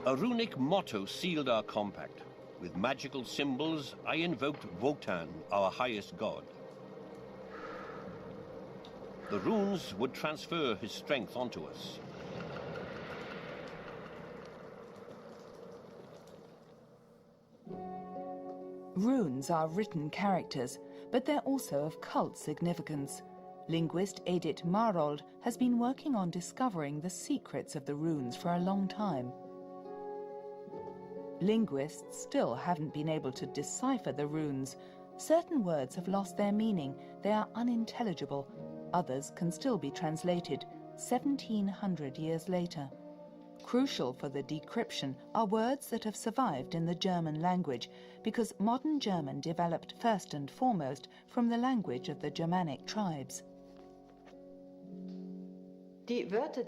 A runic motto sealed our compact. With magical symbols, I invoked Wotan, our highest god. The runes would transfer his strength onto us. Runes are written characters, but they're also of cult significance. Linguist Edith Marold has been working on discovering the secrets of the runes for a long time. Linguists still haven't been able to decipher the runes. Certain words have lost their meaning, they are unintelligible. Others can still be translated 1700 years later. Crucial for the decryption are words that have survived in the German language, because modern German developed first and foremost from the language of the Germanic tribes.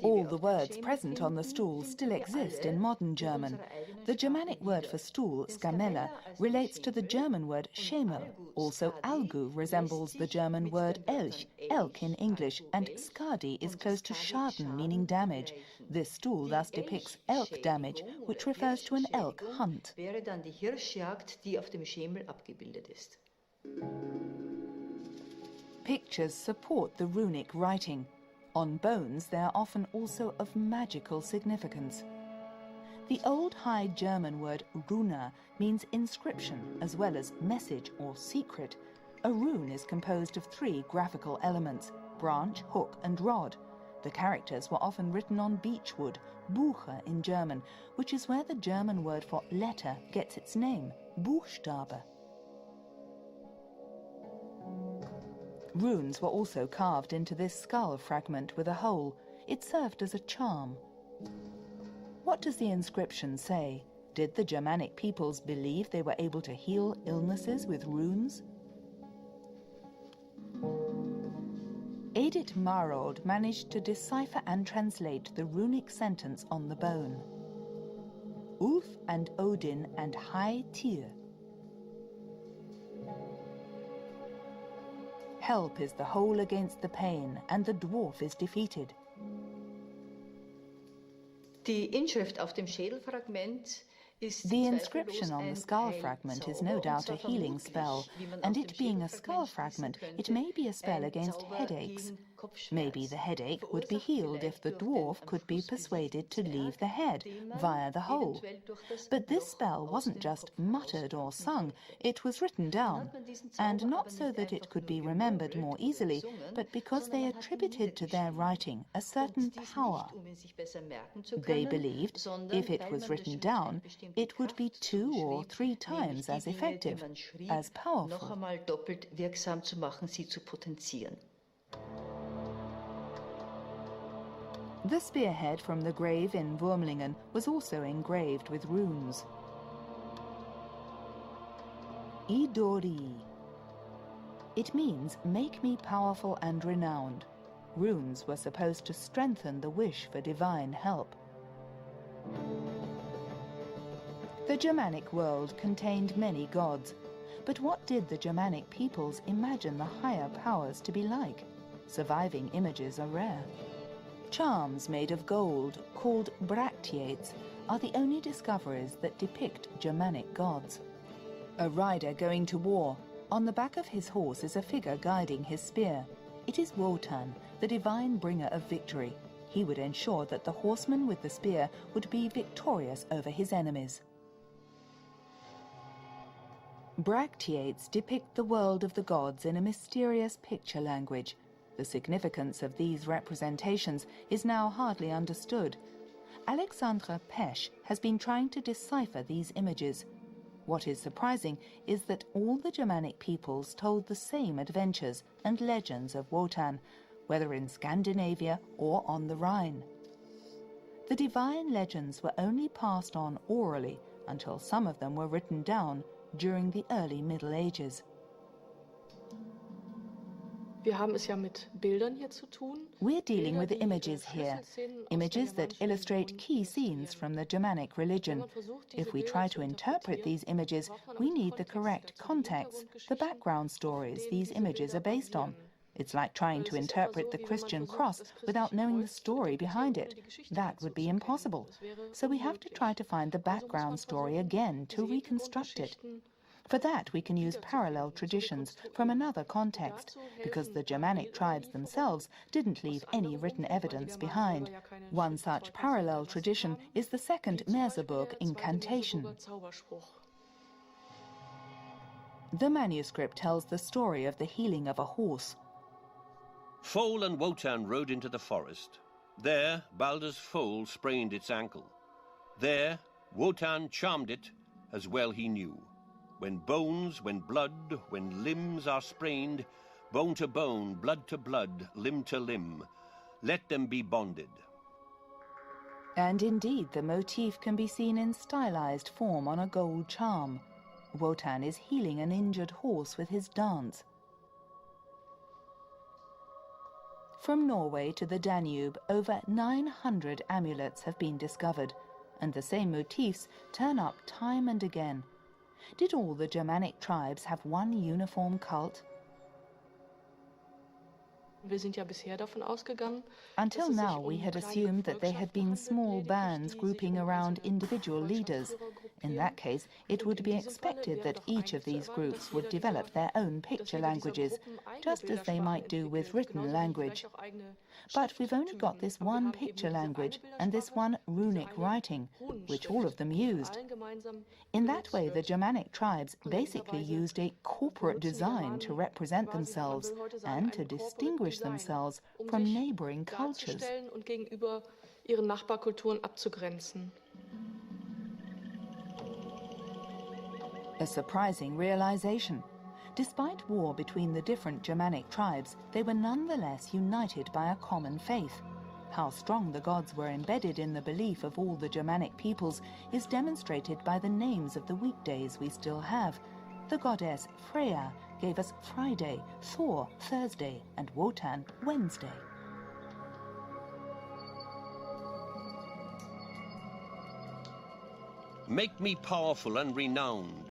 All the words present on the stool still exist in modern German. The Germanic word for stool, skamella, relates to the German word schemel. Also algu resembles the German word elch, elk in English, and skadi is close to schaden, meaning damage. This stool thus depicts elk damage, which refers to an elk hunt. Pictures support the runic writing. On bones, they are often also of magical significance. The Old High German word runa means inscription as well as message or secret. A rune is composed of 3 graphical elements: branch, hook and rod. The characters were often written on beechwood, Buche in German, which is where the German word for letter gets its name, Buchstabe. Runes were also carved into this skull fragment with a hole. It served as a charm. What does the inscription say? Did the Germanic peoples believe they were able to heal illnesses with runes? Edith Marold managed to decipher and translate the runic sentence on the bone. Ulf and Odin and High Tyr. Help is the whole against the pain, and the dwarf is defeated. Die Inschrift auf dem Schädelfragment The inscription on the skull fragment is no doubt a healing spell, and it being a skull fragment, it may be a spell against headaches. Maybe the headache would be healed if the dwarf could be persuaded to leave the head via the hole. But this spell wasn't just muttered or sung, it was written down, and not so that it could be remembered more easily, but because they attributed to their writing a certain power. They believed if it was written down, it would be 2 or 3 times as effective, as powerful. The spearhead from the grave in Wurmlingen was also engraved with runes. Idori. It means, make me powerful and renowned. Runes were supposed to strengthen the wish for divine help. The Germanic world contained many gods, but what did the Germanic peoples imagine the higher powers to be like? Surviving images are rare. Charms made of gold, called bracteates, are the only discoveries that depict Germanic gods. A rider going to war. On the back of his horse is a figure guiding his spear. It is Wotan, the divine bringer of victory. He would ensure that the horseman with the spear would be victorious over his enemies. Bracteates depict the world of the gods in a mysterious picture language. The significance of these representations is now hardly understood. Alexandra Pesch has been trying to decipher these images. What is surprising is that all the Germanic peoples told the same adventures and legends of Wotan, whether in Scandinavia or on the Rhine. The divine legends were only passed on orally until some of them were written down during the early Middle Ages. We're dealing with images here, images that illustrate key scenes from the Germanic religion. If we try to interpret these images, we need the correct context, the background stories these images are based on. It's like trying to interpret the Christian cross without knowing the story behind it. That would be impossible. So we have to try to find the background story again to reconstruct it. For that, we can use parallel traditions from another context, because the Germanic tribes themselves didn't leave any written evidence behind. One such parallel tradition is the second Merseburg incantation. The manuscript tells the story of the healing of a horse. Foal and Wotan rode into the forest. There, Balder's foal sprained its ankle. There, Wotan charmed it as well he knew. When bones, when blood, when limbs are sprained, bone to bone, blood to blood, limb to limb, let them be bonded. And indeed, the motif can be seen in stylized form on a gold charm. Wotan is healing an injured horse with his dance. From Norway to the Danube, over 900 amulets have been discovered, and the same motifs turn up time and again. Did all the Germanic tribes have one uniform cult? Until now, we had assumed that they had been small bands grouping around individual leaders. In that case, it would be expected that each of these groups would develop their own picture languages, just as they might do with written language. But we've only got this one picture language and this one runic writing, which all of them used. In that way, the Germanic tribes basically used a corporate design to represent themselves and to distinguish themselves from neighboring cultures. A surprising realization. Despite war between the different Germanic tribes, they were nonetheless united by a common faith. How strong the gods were embedded in the belief of all the Germanic peoples is demonstrated by the names of the weekdays we still have. The goddess Freya gave us Friday, Thor Thursday, and Wotan Wednesday. Make me powerful and renowned,